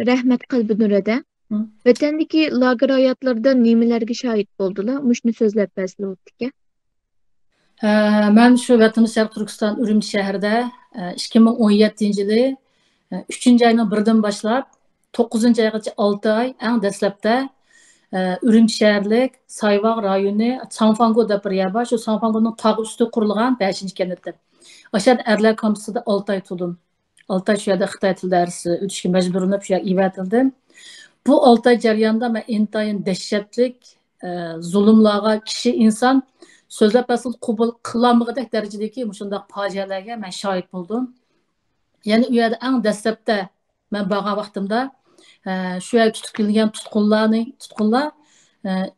Rahmet qalbi nurada. Hı. Vatandagi lager hayotlarida nimalarga shohid bo'ldilar? Mushni so'zlab bersa o'tdika. Ben şu Vatani Şərq Türkistan Ürümçi şəhərdə 2017-ci ili 3-cü ayının 1-dən başlap 9-cu aygacha 6 ay ən dəstəbdə Ürümçi şəhərlik Sayvaq rayonu Çanfango dep bir yer var. Şu Çanfango'nun tağı üstü qurulğan 5-ci kənitdə. Aşağı ərlər kampusida 6 ay tudum. 6 ay şu yerdə Xitay tili dərsi ötüşkə məcburlanıb şu yerə iۋətildim. Bu 6 ay jarayonida men intayın dəhşətlik zulümlarga kişi insan sözləb bəsiz qəbul qılanmığıdək dərəcədəki şundaq faciələrə mən şahid oldum. Yəni u yerdə ən dəstəbdə mən bağan vaxtımda şu yer tutuklanğan tutqunlar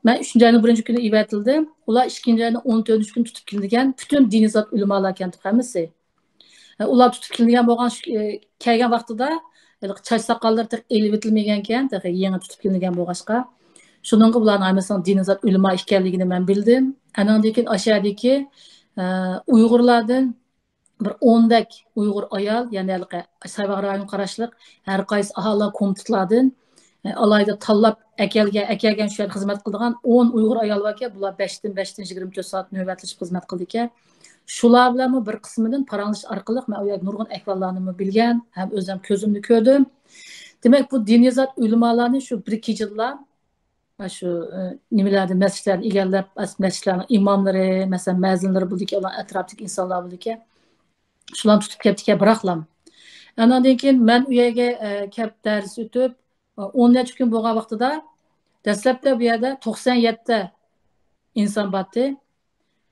mən 3-cü ayının 1-ci günü iۋətildim. Ular 2-ci ayının 14-cü günü tutuklanğan bütün dini zat ulamalar kəntib həmisi. Ular tutuklanğan bolğan kəlgən vaxtında çaç saqqalları tək elivetilməyənkən, tək yeni tutuklanğan bolğaçqa şununla bularning hammasının dini zat ulama ekanligini men bildim. Andan keyin aşağıdaki Uyg'urlardan bir 10dak Uyg'ur ayol, ya'ni Sayvaq rayoni qarashliq har qaysi aholi komitetlardan alayda tanlab akelgan shu xizmat qiladigan 10 Uyg'ur ayol borki, bular 5dan 24 soat navbatlashib xizmat qildi ekan. Shular bilan bir qismidan paranglish orqali men u yer nurg'un ahvollarni bilgan, ham o'zim ko'zimni ko'rdim. Demak, bu diniy zot ulamolarni shu bir kechada şu nimalarni masjidlarni egallab, masjidlarning imomlari, masalan, ma'zinlari bo'ldiki, ular atrofdagi insonlar bo'ldiki, shularni tutib ketdi biroqlam. Andan keyin men u yerga kelib dars o'tib, 10 necha kun bo'lgan vaqtida dastlabda bu yerda 97 inson bordi.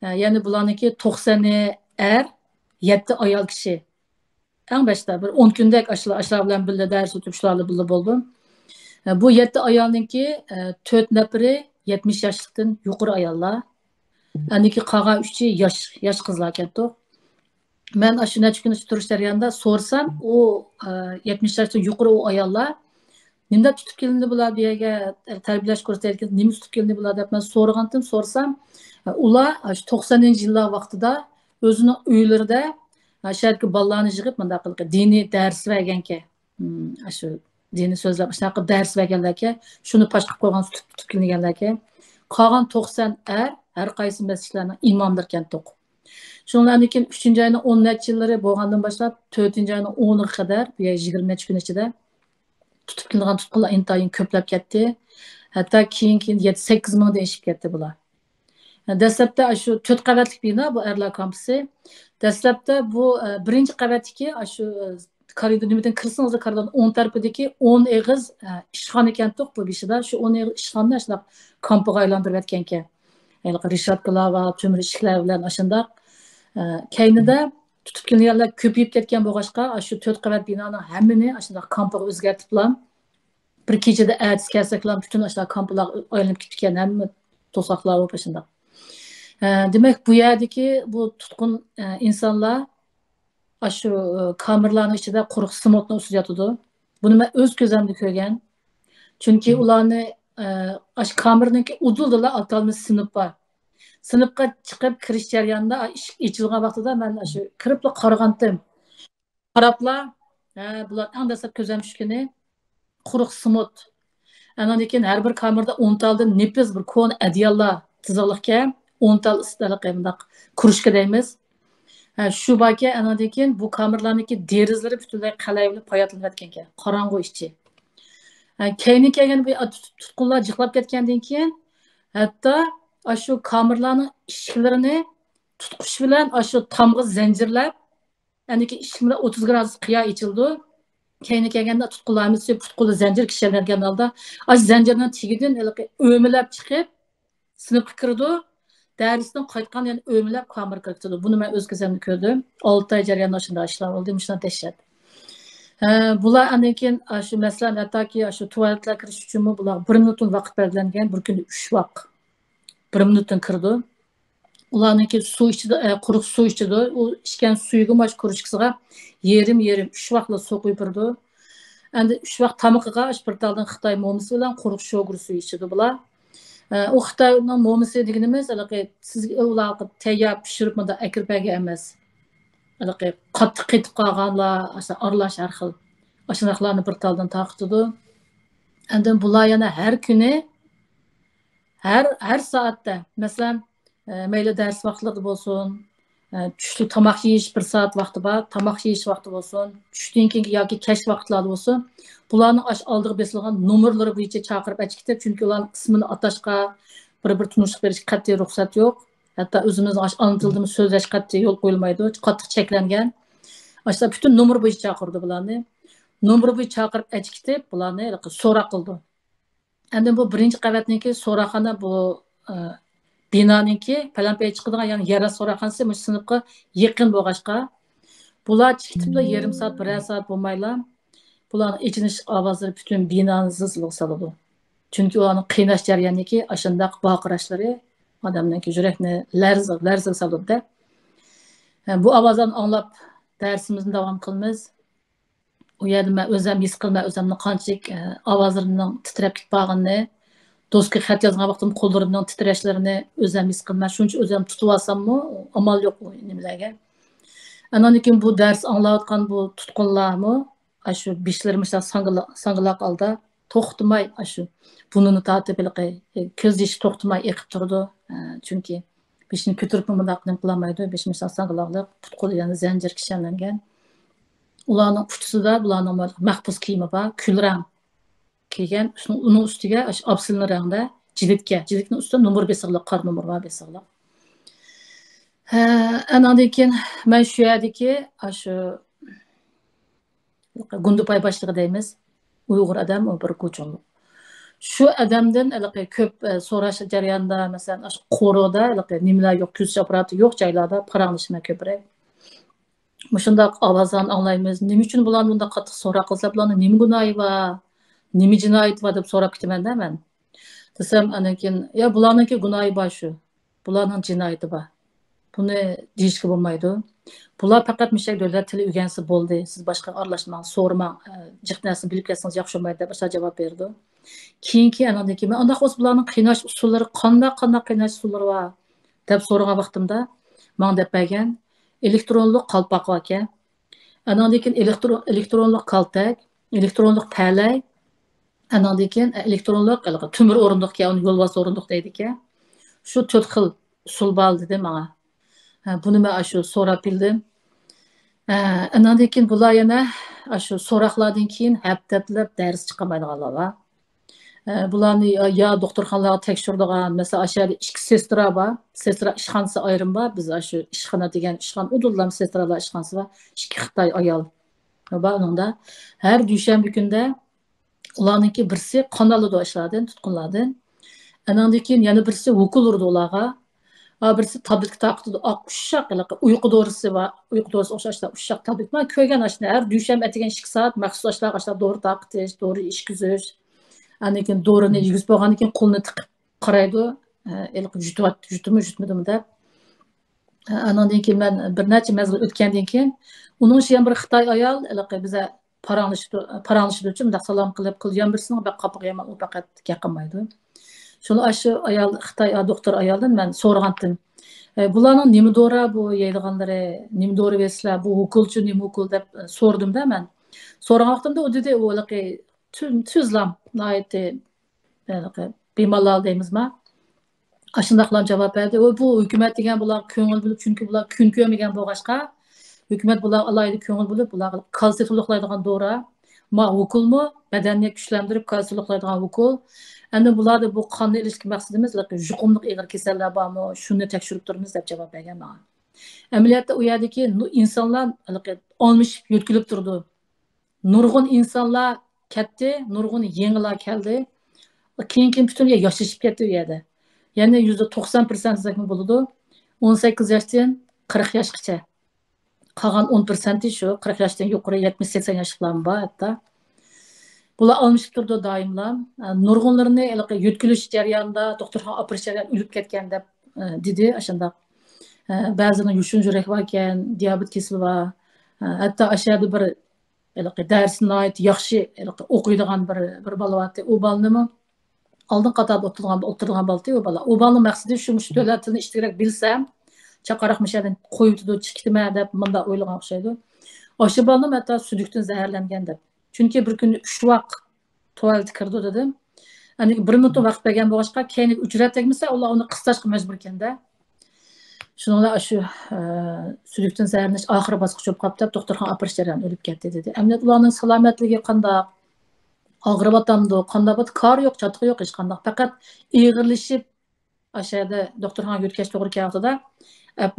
Ya'ni bularniki 90'i er, 7 ayol kishi. Eng başta bir 10 kundek aşlar bilan birga dars o'tib shularni birga bo'ldim. Bu 7 ayolninki 4 nafari 70 yoshlikdan yuqori ayollar. Aniki qolgan 3'i yosh qizlar ketdi. Men shu necha kun turish jarayonida so'rsam, u 70 yoshdan yuqori o ayollar nimda tutib kelindi bular bu yerga tarbiyalash kurslarida nima tutib kelindi bular deb men so'rsam, ular 90-yillar vaqtida o'zining uylarida shartki bolalarni yig'ib bunday qilib diniy dars berganki, shu dini so'zlab shunaqa dars berganlarga, shuni pash qilib qo'ygan tutib kelganlarga, qolgan 90 har qaysi masjidlarning imomdir kentoq. Shundan keyin 3-ci ayının 10 necha yillari bo'lgandan boshlab 4-ci ayının 10'a qadar, bu 20 necha kun ichida tutib kelgan tutqunlar intayin ko'plab ketdi. Hatto keyin 7-8 mingdan oshib ketdi bular. Dastlabda shu 4 qavatlik bino bu erlar kampusi. Dastlabda bu birinchi qavatdagi shu koridor nimadan kirsangiz koridorning 10 tarafidagi 10 eg'iz ishxona ekan to'q bu beshida shu 10 eg'iz ishxonani shunday kampaga aylantirib yotgan ekan. Yani rishotkalar va temir eshiklar bilan ashundoq keynida tutib kelganlar ko'payib ketgan bo'lg'achqa shu 4 qavat binoni hammani ashundoq kampaga o'zgartiriblar. Bir kechada atis kelsalar bütün ashundoq kampalar aylanib ketgan hamma to'soqlar va shundoq. Demek bu yerdeki bu tutkun insanlar şu kamerlarning ichida quruq smotni ustida yotadi. Buni men o'z ko'zimda ko'rgan. Chunki ularni ash kamerninki udildilar atalmish sinf bor. Sinfga chiqib kirish jarayonida eshik ochilgan vaqtida men shu kiribla qaragandim. Qarablar, bular andasab ko'zim tushgani quruq smot. Andan keyin har bir kamerda 10 taldan nepiz bir kon adyallar tiziliqga 10 tal istaliq bundoq kurushka deymiz. Shu baki andan keyin bu kamerlarniki derizlari butunlay qalay bo'lib poyatlanib ketgan ekan. Qorong'u ichi. Keyni kelgan bu tutqunlar jiqlab ketgandan keyin hatto shu kamerlarning eshiklarini tutqish bilan shu tomga zanjirlab, aniki eshiklar 30 gradus qiya ichildi. Keyni kelganda tutqunlarimiz tutqunli zanjir kishilarga oldi. Ash zanjirning tigidan o'milab chiqib sinfga kirdi. Dərisdən qayıtqan, yəni ömürləb kamera qırıqçıdır. Bunu mən öz gözəmdə gördüm. 6 ay jarayonida şunda işlər oldu, şundan dəhşət. Bular andan keyin şu məsələn hətta ki şu tualetlər kiriş üçün bular 1 minutun vaqt belgiləngan, bir gündə 3 vaqt 1 minutdan kirdi. Ularnınki su içidi, quruq su içidi. O içkən suyuğu maç kuruçqısığa yerim 3 vaqtla su qoyub birdi. Endi 3 vaqt tamıqığa bir daldan Xitay momisi bilan quruq shogur suyu içidi bular. O Xitayning momisi deganimiz sizga ularga tayyor pishirib menda akirpaga emas. Qattiq qetib qolganlar, aralash har xil Aşınaqlarını bir taldan taqıtıdı. Endi bular yana her kuni, her saatda, masalan, mayli dars vaqtlarida bo'lsin, tushlik tomoq yeyish bir soat vaqti bor, tomoq yeyish vaqti bo'lsin, tushdan keyingi yoki kech vaqtlarda bo'lsin, bularning oldiga besilgan nomerlari bo'yicha chaqirib aytib, chunki ularning ismini atashga, bir tunishlik berishga qat'iy ruxsat yo'q. Hatto o'zimizni ana tilida so'zlash qat'iy yo'l qo'yilmaydi, qattiq cheklangan. Aslında bütün nomer bo'yicha chaqirdi bularni. Nomer bo'yicha chaqirib aytib, bularni so'roq qildi. Endi bu birinchi qavatniki so'roqxona, bu binoniki palanpay chiqadigan, ya'ni yara so'roqxonasi mush sinfga yaqin bo'lg'achqa, bular chiqibla yarim soat, bir soat bo'lmayla, bularning ichinish ovozlari bütün binoni zilzila soladi. Chunki ularning qiynash jarayoniki ashundaq baqirashlari odamning yurakni larza soladi. Bu ovozlarni anglab dersimizni davom qilamiz. U yerda men o'zim his qilmay, o'zimni qanchalik ovozlarimning titrab ketganini, do'stga xat yozgan vaqtim qo'llarimning titrashlarini o'zim his qilmay, shuncha o'zim tutib olsammi, amal yo'q nimalarga. Andan keyin bu dars anglayotgan bu tutqunlarmi, shu bishlarimiz sangilaq alda to'xtamay shu bunini tatib ko'z yoshi to'xtamay eqib turdi. Chunki beshni ko'tarib bundoq qilolmaydi. Beshimiz sangilaqliq, putqul yana zanjir kishanlangan. Ularning putusida bularning mahbus kiyimi bor, kulrang kiygan, uning ustiga absilni rangda jilitning ustida nomer besig'liq, qor nomer bor besig'liq. Andan keyin men shu yerdagi shu Gundupay boshlig'i deymiz. Uyg'ur odam, u bir ko'chonliq. Shu odamdan ko'p so'rash jarayonida, masalan, qo'roda nimalar yo'q, ko'z apparati yo'q joylarda paranglashma ko'proq. Mushundaq ovozlarni anglaymiz. Nima uchun bularni bunday qattiq so'roq qilsa, bularning nima gunohi bor, nima jinoyat bor deb so'rab ketaman-da men. Desam, anakin, ya bularningki gunohi bor shu. Bularning jinoyati bor. Buni deyishga bo'lmaydi. Bular faqat mishak davlat tili o'rgansa bo'ldi. Siz boshqa aralashmang, so'ramang, jiq narsani bilib kelsangiz yaxshi bo'lmaydi deb o'sha javob berdi. Keyinki andan keyin men undaq bo'lsa bularning qiynash usullari qanday qiynash usullari bor deb so'ragan vaqtimda men deb bergan elektronlik qalpoq bor ekan. Andan keyin elektronlik qaltak, elektronlik palay, andan keyin elektronlik tumir o'rindiq, uni yo'lbos o'rindiq deydi ekan. Shu 4 xil usul bor dedi menga. Buni men shu so'rab bildim. Andan keyin bular yana shu so'roqlardan keyin haftatlab dars chiqamaydiganlar bor. Bularni ya doktorxonalarga tekshiradigan, masalan, aşağıda ikki sestra bor. Sestra ishxonasi ayrim bor. Biz shu ishxona degan ishxon, udullam sestralar ishxonasi bor. Ikki Xitoy ayol bor unda. Har dushanba kunda ularningki birisi qonalida ishlardan, tutqunlardan. Andan keyin yana birisi vukul urdi ularga. Birisi tabletka taqdi, ushshaq uyqu dorisi va uyqu dorisi o'xshashlar ushshaq tablet. Men ko'rgan ashna har dushanba atigan 2 soat maxsus ashlar dori taqtish, dori ishkizish. Anakin dorini yigizib bo'lgandan keyin qo'lni tiqib qaraydi, jutmadimi deb. Andan keyin men bir necha mazgil o'tgandan keyin uning ham bir Xitoy ayol biza paranglashdi uchun salom qilib qilgan birisini baq qapiga ham u faqat yaqinmaydi. Şunu aşı ayol, Xitoy doktor ayoldan men so'ragandim. Bularning nima dori bu yeydiganlari, nima dori bersizlar, bu ukulchi nima ukul deb so'rdim-da men. So'ragan vaqtimda u dedi, u tuzlam, nayeti bemalol deymizmi? Ashundaqlar javob berdi. Bu hukumat degan bular ko'ngil bilib, chunki bular kun ko'rmagan bo'lg'achqa, hukumat bular alayda ko'ngil bilib, bular kalsiy to'liqlaydigan dori, ma ukulmi, badanni kuchlantirib kalsiy to'liqlaydigan ukul. Endi bularda bu qonni ilishki maqsadimiz yuqumli ig'ir kasallar bormi, shuni tekshirib turamiz deb javob bergan menga. Amaliyotda u yerdagi insonlar olmishib yo'tkilib turdi. Nurg'un insonlar ketdi, nurg'un yangilar keldi. Keyin butunlay yoshashib ketdi u yerda. Ya'ni %90% desakmi bo'ladi. 18 yoshdan 40 yoshgacha. Qolgan 10% shu 40 yoshdan yuqori 70-80 yoshlar bor hatto. Bular almışıp turdu daimlar. Nurg'unlarni yo'tkilish jarayonida, doktorxona operatsiya jarayonida o'lib ketgan deb dedi. Ashunda ba'zining yushun yurak bor ekan, diabet kasali bor. Hatto ashada bir darsni yaxshi o'qiydigan bir bola bor. U bolani oldin qatorda o'tirgan bolti u bola. U bolaning maqsadi shu davlat tilini ishtirak bilsam, chaqaroq mishadan qo'yibdi, chiqdimi deb menda o'ylagan o'xshaydi. O'sha bolani hatto sudukdan zaharlangan deb. Chunki bir kuni 3 vaqt tualet kirdi dedim. Hani bir minut vaqt bergan bo'lg'achqa keyin uchrat tegmasa ular uni qistashga majbur ekanda. Shuninglar shu suyuqdan zaharlanish oxir bosqich bo'lib qolib, doktorxona operatsiya jarayonida o'lib ketdi dedi. Endi ularning salomatligi qanday? Og'ribatamdi, qanday bo'ldi? Kor yo'q, chatiq yo'q hech qanday. Faqat ig'irlashib aşağıda doktorxonaga yurtkash to'g'ri keldi.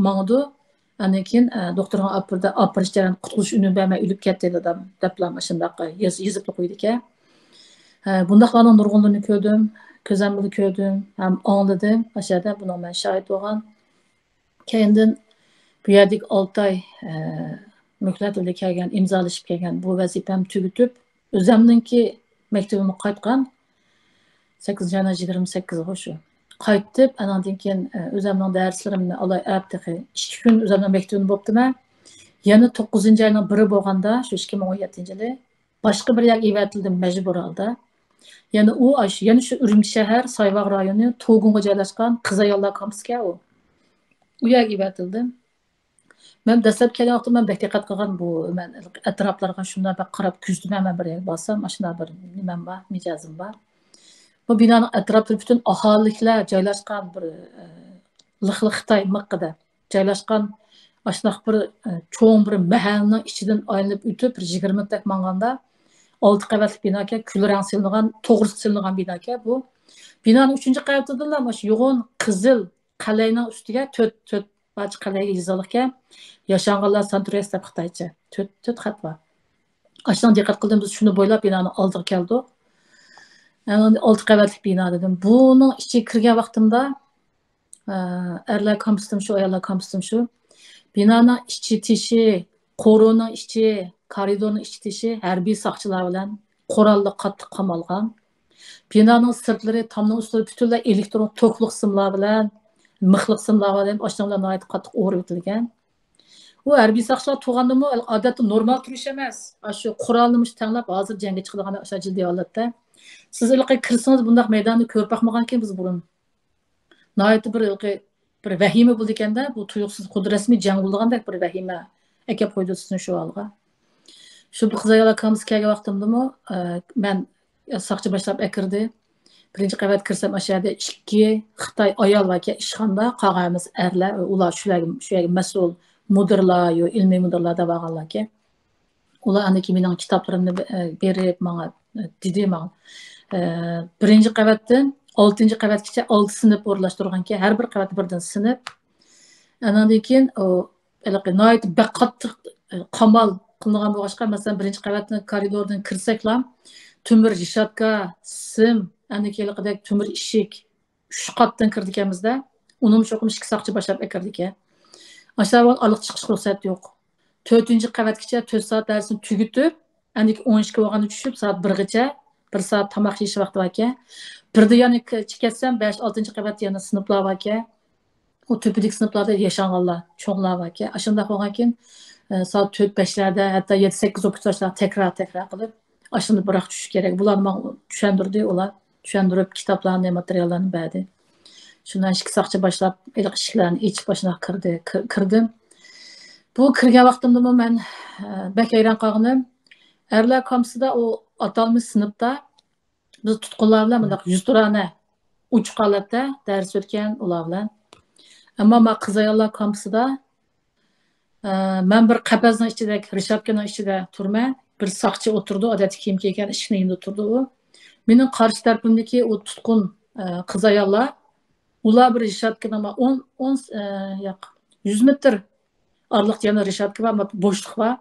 Mangdu. Andan keyin doktorxona operatsiya jarayonida qutilish uni bermay o'lib ketdi dedim. Deplam shundaq yozib qo'ydi ekan. Bundaqlarning nurg'unligini ko'rdim, ko'zamni ko'rdim, ham angladim. Aşağıda buni men shohid bo'lgan. Keyindan bu yerdik 6 oy muhlat ile kelgan, imzolashib kelgan bu vazifam tugutib, o'zimninki maktabimga qaytgan 8 yanvar 28 o'sha. Qaytib, andan keyin o'zimning darslarimni olay aptiqi 2 kun o'zimning maktabimda bo'libdim. Yana 9-oyning biri bo'lganda, shu 2017-yili boshqa bir yerga evatildim majbur holda. Yana yana shu Urumchi shahar, Soyvoq rayoni, To'gunga joylashgan Qizayollar kampusga u. U yerga evatildim. Men dastlab kelgan vaqtda men bek diqqat qilgan bu men atroflarga shunday bir qarab kuzdim men bir yerga borsam, mashina bir nimam bor, mijozim bor. Bu binoning atrofida butun aholiliklar joylashgan bir liqli Xitoy miqida joylashgan ashnaq bir cho'ng bir mahallaning ichidan aylanib o'tib 20 tak manganda 6 qavatli bino ekan, kul rang silingan, to'g'ri silingan bino ekan bu. Binoning 3-qavatida mana shu yo'g'on qizil qalayning ustiga 4 baç qalayga yozilgan Yaşanğanlar Santuriyas deb Xitoycha 4 xat bor. Aşağı diqqat qildim, biz shuni bo'ylab binoni oldiga keldik. Yani 6 qavatli bino dedim. Buning ichiga kirgan vaqtimda erlar kampusum shu, ayollar kampusum shu. Binoning ichi tishi, qo'roning ichi, koridorning ichi tishi harbiy soqchilar bilan qurolli qattiq qamalgan. Binoning sirtlari, tomning ustida butunlay elektron tokliq simlar bilan, mixliq simlar bilan oshnalar nihoyat qattiq o'rib o'tilgan. U harbiy soqchilar tug'andimi, odatda normal turish emas. Shu qurolni tanlab hozir jangga chiqadigan o'sha jiddiy holatda. Siz ilqi kirsangiz bundaq maydonni ko'rib baxmagankin biz burun. Nihoyat bir vahima bo'ldi ekanda, bu tuyuqsiz qudrasmi jang bo'lgandek bir vahima akab qo'ydi sizni shu holga. Shu bu Qizayollar kampusga kelgan vaqtimdami, men soqchi boshlab akirdi. Birinchi qavat kirsam aşağıda 2 Xitoy ayol va ishxonda qolganmiz erlar, ular shu yerga mas'ul mudirlar yo ilmiy mudirlar deb olganlarga. Ular aniki mening kitoblarimni berib menga dedi men. Birinchi qavatdan 6-chi qavatgacha 6 sinf o'rlashtirganki, har bir qavat birdan sinf. Andan keyin nihoyat qattiq qamal qilingan bo'lg'achqa, masalan, birinchi qavatning koridordan kirsaklar, temir rishatka, sim, aniki temir eshik 3 qatdan kirdik ekanmizda. Uning cho'qim 2 soqchi boshlab akirdik ekan. Aşağı alik chiqish ruxsat yo'q. 4-qavatgacha 4 soat darsni tugutib, aniki 12 bo'lganda tushib, soat 1gacha 1 soat tomoq yeyish vaqti bor ekan. Birda yana chiqatsam 5-6-qavat yana sinflar bor ekan. O tepedagi sinflarda yashanganlar, cho'nglar bor ekan. Ashunda bo'lgan keyin soat 4-5larda, hatto 7-8 o'qituvchilar takror qilib, ashunda biroq tushish kerak. Bularni men tushundirdi, ular tushundirib kitoblarni, materiallarni berdi. Shundan 2 soqchi boshlab iliq ishlarni ichib boshına kirdim. Bu kirgan vaqtimda men bak hayron qolganim. Erlar kampusida o atalmış sinfda biz tutqunlar bilan bundaq 100 turana uch qavatda dars o'tgan ular bilan. Ammo men Qizayollar kampusida men bir qapazning ichida, rishabkaning ichida turmay, bir soqchi o'tirdi, odatda kiyim kiygan ishning yonida turdi u. Mening qarshi tarafimdagi o tutqun Qizayollar ular bir rishatkada 100 metr aralıqda yana rishatka var, bo'shliq var.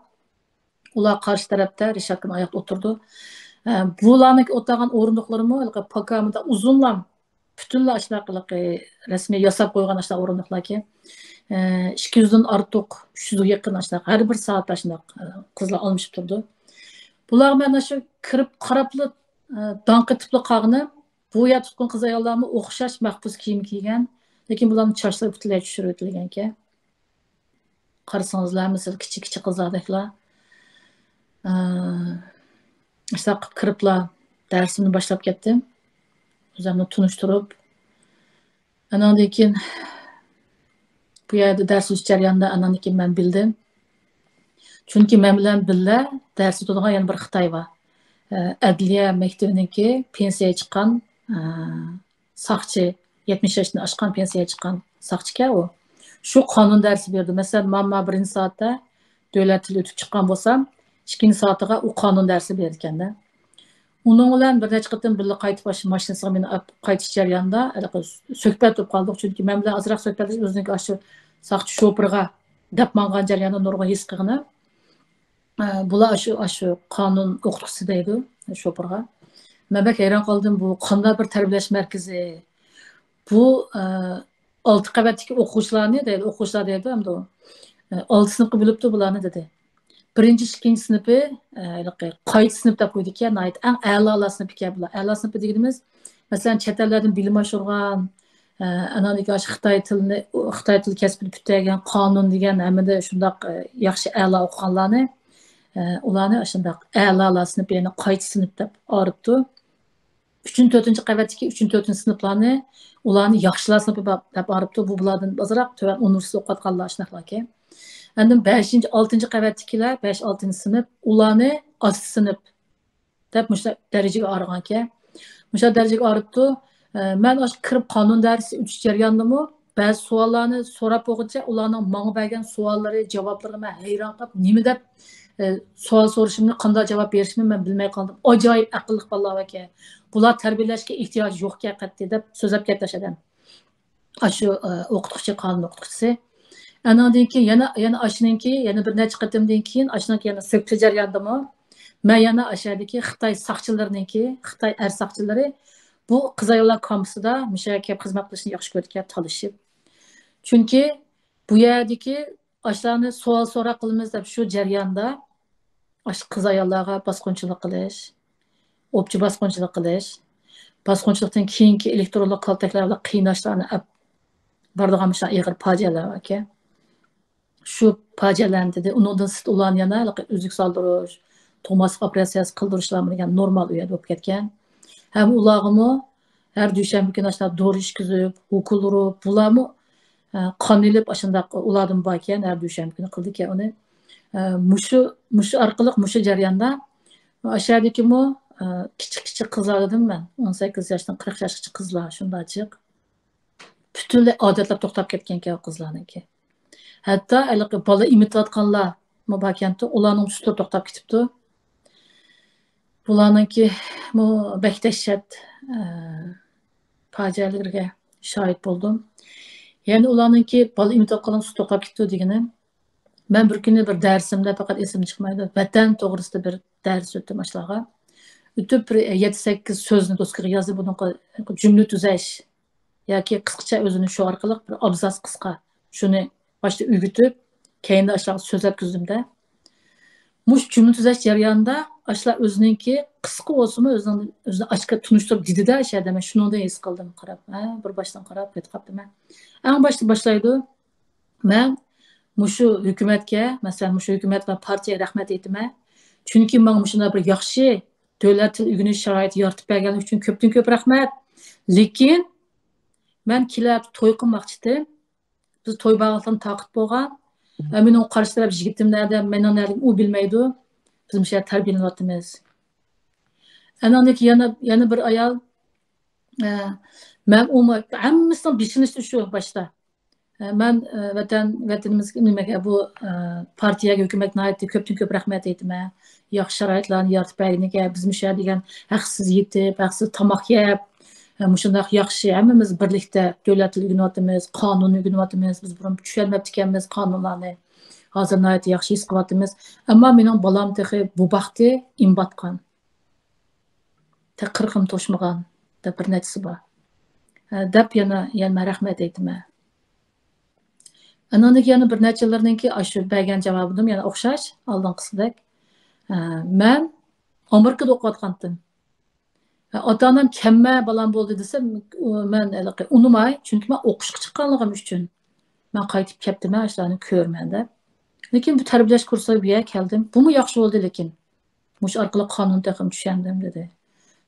Ular qarshi tarafda rishatkaning oyoqda o'tirdi. Bularning o'tirgan o'rindiqlarimi pakamida uzunlam, butunlay shunaqa rasmiy yasab qo'ygan ashlar o'rindiqlarki 200 dan ortiq, 300 ga yaqin ashlar har bir soatda shunaqa qizlar olmishib turdi. Bular mana shu kirib qarabli danqi tipli qog'ni bu yer tutqun qiz ayollarni o'xshash mahbus kiyim kiygan, lekin bularning sochlari butunlay tushirib o'tilgan ekan. Qarasangizlar, masalan, kichik qizlardaklar ishlar qilib kiriblar, darsimni boshlab ketdim. O'zimni tunishtirib, andan keyin bu yerda dars o'tish jarayonida andan keyin men bildim. Chunki men bilan birga dars o'tadigan yana bir Xitoy bor. Adliya maktabininki pensiyaga chiqqan saqchi, 70 yoshdan oshgan pensiyaga chiqqan saqchika u. Shu qonun darsi berdi. Masalan, men birinchi soatda davlat tili o'tib chiqqan bo'lsam, ikkinchi soatiga u qonun darsi berdi ekanda. Onun bilan bir necha qatim birga qaytib mashinasiga meni qaytish jarayonida suhbat bo'lib qoldik, chunki men bilan azroq suhbatlash o'ziniki shu saqchi shopirga deb mangan jarayonda nurg'un his qilganib. Bular shu qonun o'qituvchisi deydi shopirga. Men bak hayron qoldim, bu qanday bir tarbiyalash markazi. Bu 6 qavatdagi o'quvchilarni deydi, o'quvchilar deydi hamda 6 sinfga bo'libdi bularni dedi. Birinchi, ikkinchi sınıfı qayıt sınıf deb qo'ydik ya, eng a'lo sınıf ekan bular. A'lo sınıf deganimiz, masalan, chet ellardan bilim oshirgan, anandagi Xitoy tili kasbini putagan, qonun degan hamda shundoq yaxshi a'lo o'qiganlarni, ularni shundoq a'lo sınıf, ya'ni qayıt sınıf deb oribdi. 3-4 qavatdagi 3-4 sınıflarni ularni yaxshilar sınıfı deb oribdi. Bu bulardan azroq to'g'ri universitet o'qiyotganlar shunaqlarki. Andan 5-6 qavatdagilar, 5-6 sınıf, ularni osti sınıf deb musha darajaga organ ekan. Musha darajaga oribdi. Men o'sha kirib qonun darsi o'tish jarayonidami ba'zi savollarni so'rab o'qicha, ularning menga bergan savollari, javoblarini men hayron qolib, nima deb savol so'rashimni, qanday javob berishimni men bilmay qoldim. Ajoyib aqlli bolalar ekan. Bular tarbiyalashga ehtiyoj yo'q qat'i deb so'zlab ketishadi. Shu o'qituvchi, qonun o'qituvchisi. Andan keyin yana ashuniki, yana bir necha qatimdan keyin ashuniki yana söhbat jarayonidami men yana ashadagi Xitoy saqchilarininki, Xitoy saqchilari bu qizayollar kampusida mushakab xizmat qilishni yaxshi ko'rgan talishib. Chunki bu yerdagi ashlarni savol so'roq qilamiz deb shu jarayonda qizayollarga bosqinchilik qilish, o'pchi bosqinchilik qilish, bosqinchilikdan keyingi elektronlik kaltaklar bilan qiynashlarni bordigan shu og'ir fojialar ekan. Shu fojialarni dedi, undan sit ularni yana uzuk soldirish, tomaslik operatsiyasi qildirishlar degan normal uyat bo'lib ketgan. Ham ularga har dushanba kuni ashlar dori ishkizib, ukol urib, bularmi qonilib ashundaq ulardan bor ekan, har dushanba kuni qildik ya uni. Mushu orqali mushu jarayonda ashadikimi kichik qizlar edim men, 18 yoshdan 40 yoshgacha qizlar shundachiq. Butunlay odatlab to'xtab ketgan ekan qizlarniki. Hatta bola imitayotganlar mubakantda ularning ustida to'xtab ketibdi. Bularningki bak dahshat fojialarga shohid bo'ldim. Ya'ni ularningki bola imitayotganlar ustida to'xtab ketdi degani. Men bir kuni bir darsimda faqat esim chiqmaydi. Vatan to'g'risida bir dars o'tdim ashlarga. O'tib 7-8 so'zni doskaga yozib, buni jumla tuzash yoki qisqacha o'zini shu orqali bir abzas qisqa shuni başta ügütüp, kendi aşağı sözlep küzdümde. Muş cümle tüzeş jarayonida aşağı özününki kısqı olsun mu özünü açıkça tunuşturup dedi de aşağı deme şunu da his qildim qarab. Bir baştan qarab ketib qaptım men. Eng başlaydı. Men muşu hükümetke, mesela muşu hükümet ve partiye rahmet etime. Çünkü men muşuna bir yaxshi davlat til o'rganish sharoiti yaratib bergani uchun ko'pdan ko'p rahmat. Lekin men kelib to'y qilmoqchidim. Biz to'y bağlantını taqib bo'lgan. Mening qarshi taraf yigitim nerede, mening nerede u bilmaydi. Biz bu yerda tarbiyalanyapmiz. Anandaki yana bir ayol men hammasidan bilinishdi shu boshda. Men vatanimizga nimaga bu partiyaga hukumatga aytdi, ko'pdan ko'p rahmat aytaman. Yaxshi sharoitlarni yaratib berganiga biz bu yerda degan haqsiz yetib, haqsiz tomoq yeb, shundoq yaxshi hammamiz birlikda davlat tilini o'rganayapmiz, qonunni o'rganayapmiz, biz burun tushunmayapti ekanmiz qonunlarni. Hozir nihoyat yaxshi his qilyapmiz. Ammo mening bolam texi bu baxtga imbatgan. 40 to'shmagan deb bir nechasi bor. Deb yana rahmat aytaman. Anandagi yana bir nechalarninki shu bergan javobidim yana o'xshash oldingisidek. Men Amerikada o'qiyotgandim. Ota-onam kemma balam bo'ldi desam, men unumay, chunki men o'qishga chiqqanligim uchun men qaytib ketdim, ishlarni ko'rman deb. Lekin bu tarbiyalash kursiga bu yerga keldim. Bumi yaxshi bo'ldi, lekin mush orqali qonun taqim tushundim dedi.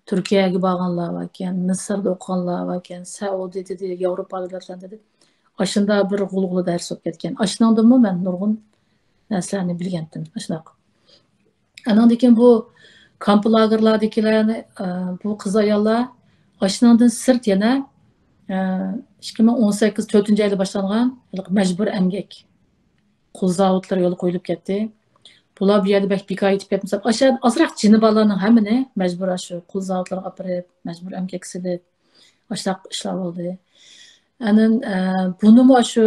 Turkiyaga borganlar va ekan, Misrda o'qiganlar va ekan, Saudiya dedi, Yevropaliklar dedi. Ashunda bir g'ulg'ula dars o'tib ketgan. Ashnandimmi men nurg'un narsalarni bilgandim, shunaqa. Andan keyin bu Kamp lagerlardagilarni bu qiz ayollar ashundan sirt yana 2018 4 ayda boshlangan majbur emgak qul zavodlari yo'li qo'yilib ketdi. Bular bu yerda bekay etib ketmasa, azroq jini bolalarning hammani majbur shu qul zavodlarga olib majbur emgak silib ashaq ishlar bo'ldi. Anan buni shu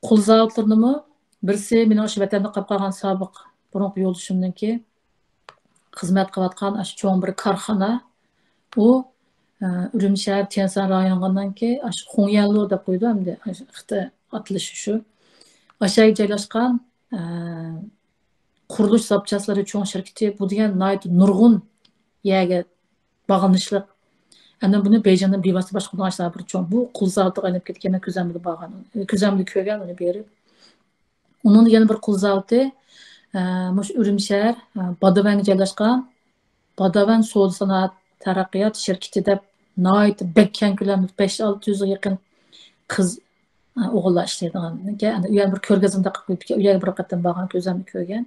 qul zavodlarini birisi mening shu vatanda qolib qolgan sobiq burunqi yo'ldoshimniki xizmat qilayotgan shu cho'ng bir korxona u Ürümşehir Tiansan rayonundan ki shu Xongyallo deb qo'ydi hamda Xitoy atilishi shu. Aşağıya joylashgan qurilish zapchaslari cho'ng shirkati bu degan nurg'un yerga bog'lanishliq. Ana buni Beijingdan bevosita boshqargan bir cho'ng bu qul zavodiga aylanib ketgan ko'zamli borgan. Ko'zamli ko'rgan uni berib. Uning yana bir qul zavodi mush Ürümşehir Badavanga joylashgan Badavan savdo sanoat taraqqiyot shirkati deb bekkan ko'lamli 5-600 ga yaqin qiz o'g'illar ishlaydigan. U yer bir ko'rgazmada qilib u yerga bir qatdan borgan ko'zamni ko'rgan.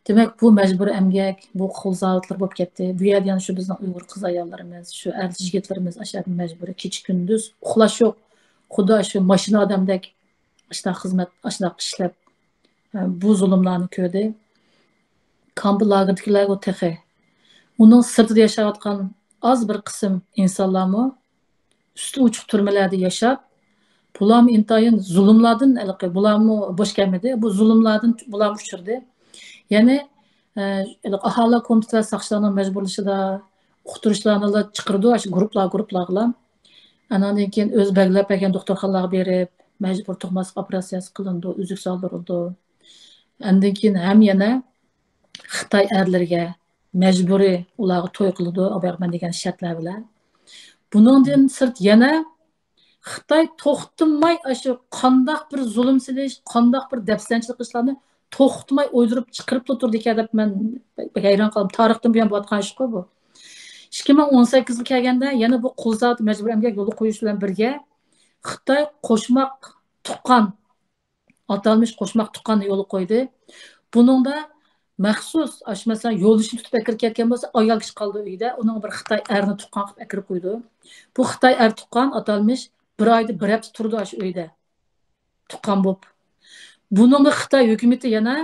Demak, bu majbur emgak, bu qul zavodlar bo'lib ketdi. Bu yerda yana shu bizning Uyg'ur qiz ayollarimiz, shu erkak yigitlarimiz ashada majbur kecha kunduz uxlash yo'q. Xudo shu mashina odamdek ashta xizmat, ashta ishlab bu zulmlarni ko'rdi. Kamp lagerdagilar o texi. Uning sirtida yashayotgan az bir qism insonlarmi üstü uçuq turmalarda yashab, bularmi intayin zulmlardan bularmi bo'sh kelmadi. Bu zulmlardan bular uchirdi. Ya'ni aholi komiteti saqchilarning majburlashida uqtirishlarni chiqirdi, shu guruhlarga. Andan keyin o'z belgilab bergan doktorxonalarga berib, majbur tug'maslik operatsiyasi qilindi, uzuk soldirildi. Andan keyin ham yana Xitoy erlariga majburiy ularga to'y qildi, oberman degan shartlar bilan. Buningdan sirt yana Xitoy to'xtamay shu qandoq bir zulm silish, qandoq bir dafsanchilik ishlarni to'xtamay o'ydirib chiqirib turdi ekan deb men hayron qoldim. Tarixdan buyon bo'layotgan ish bu. 2018 ga kelganda yana bu qulzot majburiy emgak yo'li qo'yish bilan birga Xitoy qo'shmoq tuqqan atalmış qo'shmoq tuqqanni yo'li qo'ydi. Buningda maxsus masalan yo'lishni tutib kirib ketgan bo'lsa, ayol kishi qoldi uyda, uning bir Xitoy erni tuqqan qilib kirib qo'ydi. Bu Xitoy er tuqqan atalmış bir oyda bir hafta turdi shu uyda. Tuqqan bo'lib. Buningda Xitoy hukumatı yana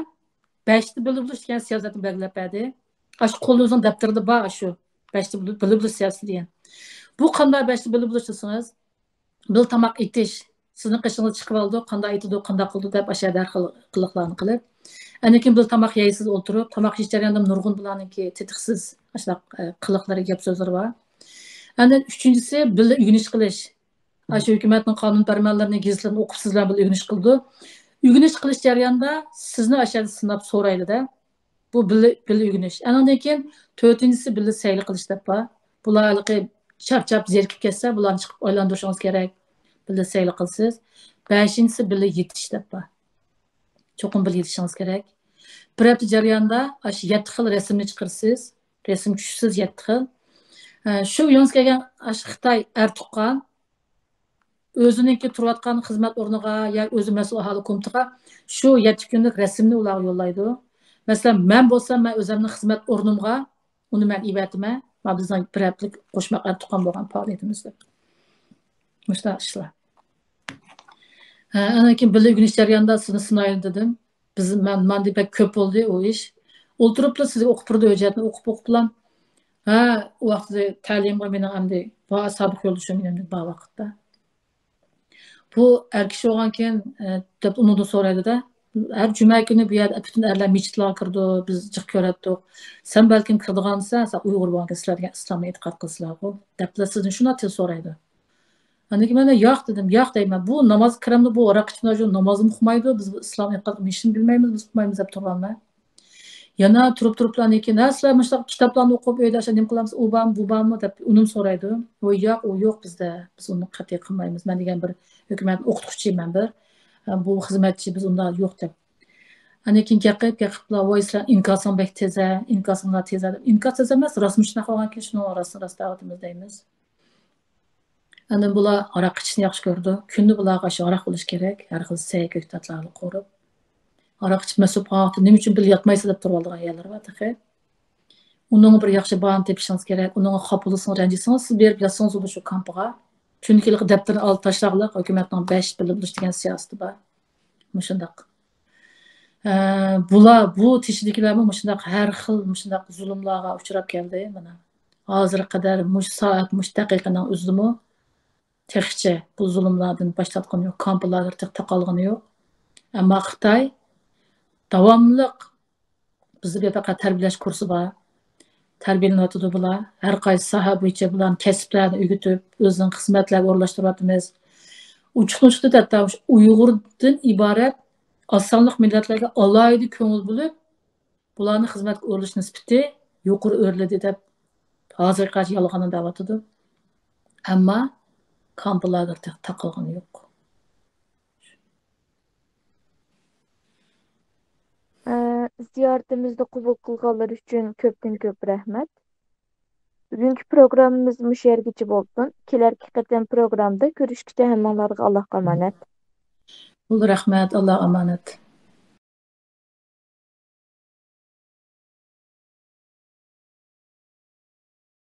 5 bo'lib degan siyosatni belgilab berdi. Shu qo'lingizning daftarida bor shu 5 bo'lib siyosati degan. Bu qanday 5 bo'lib desangiz, bil tamoq etish, sizni qishingiz chiqib oldi, qanday etdi, qanday qildi deb ashada qiliqlarni qilib. Anakin bil tamoq yeysiz o'tirib, tamoq yeyish jarayonida nurg'un bularniki tetiqsiz ashla qiliqlari, gap so'zlari bor. Ana uchinchisi bil o'rganish qilish. Shu hukumatning qonun farmonlarini, gizlarini o'qib sizlar bilan o'rganish qildi. O'rganish qilish jarayonida sizni ashada sinab so'raydi-da. Bu bil o'rganish. Andan keyin to'rtinchisi bil sayli qilish deb bor. Bularni charchab zerikib ketsa, bularni chiqib oylantirishingiz kerak. Bil sayli qilsiz. Beshinchisi bil yetish deb bor. Cho'qim bil yetishingiz kerak. Bir hafta jarayonda shu 7 xil rasmni chiqarsiz. Rasm tushsiz 7 xil. Shu yonga kelgan Xitoy er tuqqan o'ziniki turayotgan xizmat o'rniga yoki o'zi mas'ul aholi komitetiga shu 7 kunlik rasmni ularga yo'llaydi. Masalan, men bo'lsam, men o'zimning xizmat o'rnimga uni men ibatiman. Va bizning bir haftalik qo'shmoq er tuqqan bo'lgan faoliyatimizda. Mushta ishlar. Ana keyin birga o'rganish jarayonida sizni sinoyim dedim. Biz men deb ko'p bo'ldi u ish. O'tiriblar sizga o'qib turdi hujjatni o'qib bilan. U vaqtda ta'limga meni hamda va sobiq yo'ldoshim meni bu vaqtda. Bu er kishi olgan keyin deb undan so'raydi-da. Her cuma günü bu yerda bütün erlar mechitlarga kirdi, biz jiq ko'ratdik. Sen balkim kirdigansan, sen Uyg'ur bo'lgan sizlarga islomga e'tiqod qilsizlar-ku. Deblar sizdan shuni til so'raydi. Aniki men yo'q dedim, yo'q deyman. Bu namoz kiramda bu aroq ichmay namozim o'qimaydi, biz islom e'tiqod qilishni bilmaymiz, biz o'qimaymiz deb turganman. Yana turib-turiblarni keyin, "Sizlar mushta kitoblarni o'qib uyda nima qilamiz? U bormi, bu bormi?" deb unim so'raydi. "Voy yo'q, u yo'q bizda. Biz uni qat'iy qilmaymiz. Men degan bir hukumat o'qituvchiman bir. Bu xizmatchi biz unda yo'q" deb. Anakin gaplar, "Voy sizlar inkosing bek teza, inkosinglar teza" deb. Inkos teza emas, rasm shunaqa olgan keyin shuni rost davatimiz deymiz. Ana bular aroq ichishni yaxshi ko'rdi. Kunni bularga shu aroq bo'lish kerak. Har xil sey ko'ktatlarni qo'rib. Aroq ichib mas'ul qoldi. Nima uchun bil yotmaysiz deb turib olgan yerlar bor taqa. Onun bir yaxşı bağın tepişiniz gerek. Onun kapılısını rencisiniz. Siz berip yatsanız olur şu kampıga. Çünkü depterini alıp taşlaqlıq hökumətinin 5 bilim buluş degan siyaseti var. Muşundaq. Bu tişidikilermi muşundaq her xil muşundaq zulümlarga uçurap geldi mana. Hazır kadar muş saat muş daqiqaning o'zidimi texçe bu zulümlardan başlatqan yo'q, kamplar taqalğan yo'q. Ammo Xitoy davomliq bizni faqat tarbiyalash kursi bor. Tarbiyalanıyotidu bular. Har qaysi soha bo'yicha bularni kasblarni o'rgatib, o'zining xizmatlarga o'rlashtiryapmiz. Uçuqluçda da Uyg'urdan iborat osonliq millatlarga alohida ko'ngil bo'lib, bularni xizmatga o'rlash nisbati yuqori o'rladi deb hozirga qadar yolg'onni da'vatidi. Ammo kamplarga taqilgani yo'q. Ziyoratimizni qabul qilganlar uchun ko'pdan ko'p rahmat. Bugungi programmamiz mush yergacha bo'lsin. Kelarki qatam programda ko'rishguncha hammanglarga Allohga omonat. Rahmat, Alloh omonat.